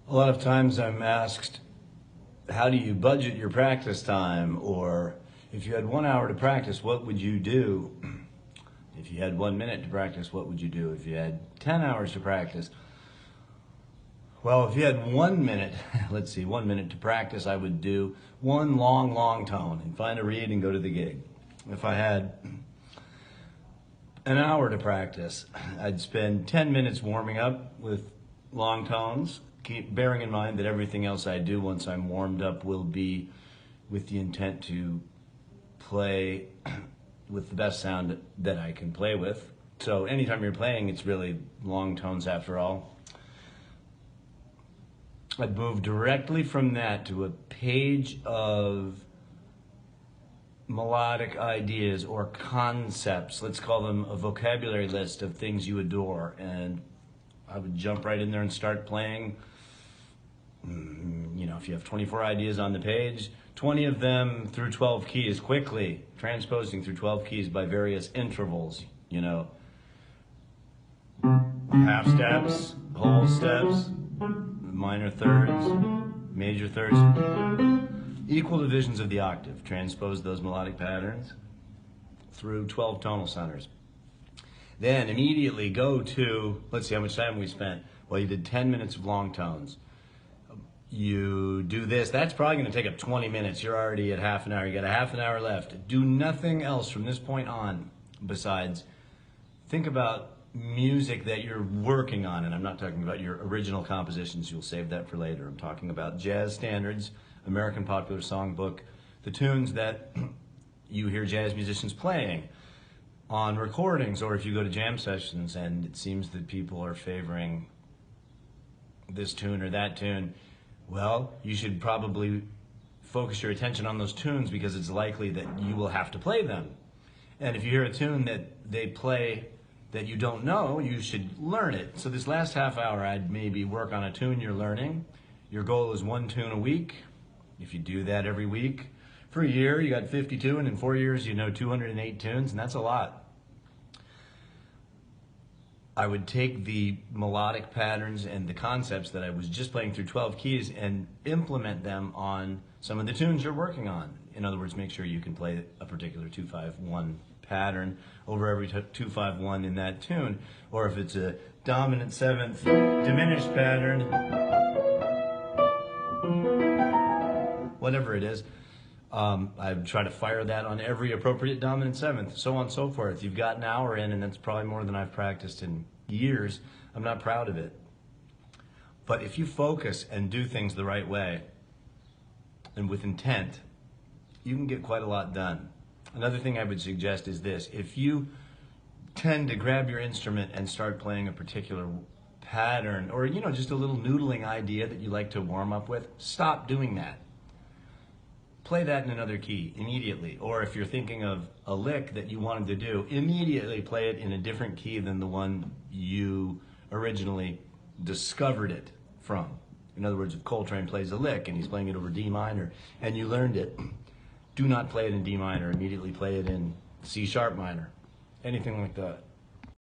A lot of times I'm asked, how do you budget your practice time? Or if you had 1 hour to practice, what would you do? If you had 1 minute to practice, what would you do? If you had 10 hours to practice? Well, if you had 1 minute, let's see, 1 minute to practice, I would do one long tone and find a reed and go to the gig. If I had an hour to practice, I'd spend 10 minutes warming up with long tones, keep bearing in mind that everything else I do once I'm warmed up will be with the intent to play with the best sound that I can play with. So anytime you're playing, it's really long tones after all. I'd move directly from that to a page of melodic ideas or concepts. Let's call them a vocabulary list of things you adore. And I would jump right in there and start playing. If you have 24 ideas on the page, 20 of them through 12 keys quickly, transposing through 12 keys by various intervals, half steps, whole steps, minor thirds, major thirds, equal divisions of the octave. Transpose those melodic patterns through 12 tonal centers. Then immediately go to, let's see how much time we spent. Well, you did 10 minutes of long tones. You do this, that's probably going to take up 20 minutes. You're already at half an hour. You got a half an hour left. Do nothing else from this point on besides think about music that you're working on. And I'm not talking about your original compositions. You'll save that for later. I'm talking about jazz standards, American Popular Songbook, the tunes that you hear jazz musicians playing on recordings, or if you go to jam sessions and it seems that people are favoring this tune or that tune, well, you should probably focus your attention on those tunes because it's likely that you will have to play them. And if you hear a tune that they play that you don't know, you should learn it. So this last half hour, I'd maybe work on a tune you're learning. Your goal is 1 tune a week. If you do that every week, for a year, you got 52, and in 4 years, you know 208 tunes, and that's a lot. I would take the melodic patterns and the concepts that I was just playing through 12 keys and implement them on some of the tunes you're working on. In other words, make sure you can play a particular 2-5-1 pattern over every 2-5-1 in that tune. Or if it's a dominant seventh diminished pattern, whatever it is, I try to fire that on every appropriate dominant seventh, so on and so forth. You've got an hour in, and that's probably more than I've practiced in years. I'm not proud of it. But if you focus and do things the right way and with intent, you can get quite a lot done. Another thing I would suggest is this. If you tend to grab your instrument and start playing a particular pattern or, just a little noodling idea that you like to warm up with, stop doing that. Play that in another key immediately. Or if you're thinking of a lick that you wanted to do, immediately play it in a different key than the one you originally discovered it from. In other words, if Coltrane plays a lick and he's playing it over D minor and you learned it, do not play it in D minor. Immediately play it in C sharp minor. Anything like that.